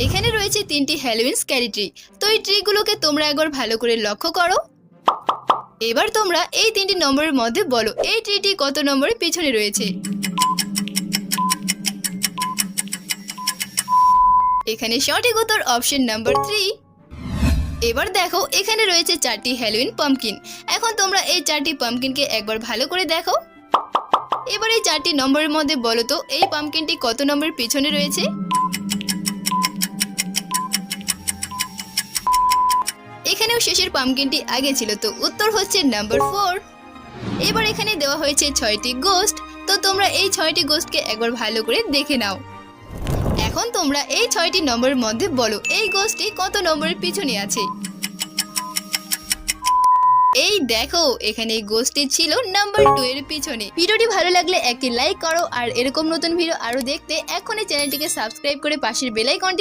এখানে রয়েছে 3টি হ্যালোইন স্ক্যারি ট্রি। তো এই ট্রিগুলোকে তোমরা একবার ভালো করে লক্ষ্য করো। এবার তোমরা এই 3টি নম্বরের মধ্যে বলো এই ট্রিটি কত নম্বরের পিছনে রয়েছে। এখানে সঠিক উত্তর অপশন নাম্বার 3। এবার দেখো এখানে রয়েছে 4টি হ্যালোইন পাম্পকিন। এখন তোমরা এই 4টি পাম্পকিনকে একবার ভালো করে দেখো। এবার এই 4টি নম্বরের মধ্যে বলো তো এই পাম্পকিনটি কত নম্বরের পিছনে রয়েছে। এখানেও শেষের পাম্পকিনটি আগে ছিল, তো উত্তর হচ্ছে নাম্বার 4। এবার এখানে দেওয়া হয়েছে 6টি গোস্ট। তো তোমরা এই 6টি গোস্টকে একবার ভালো করে দেখে নাও। এখন তোমরা এই 6টি নম্বরের মধ্যে বলো এই গোস্টটি কত নম্বরের পিছনে আছে। এই দেখো এখানে এই গোস্টটি ছিল নাম্বার 2 এর পিছনে। ভিডিওটি ভালো লাগলে একটি লাইক করো আর এরকম নতুন ভিডিও আরো দেখতে এখনই চ্যানেলটিকে সাবস্ক্রাইব করে পাশের বেল আইকনটি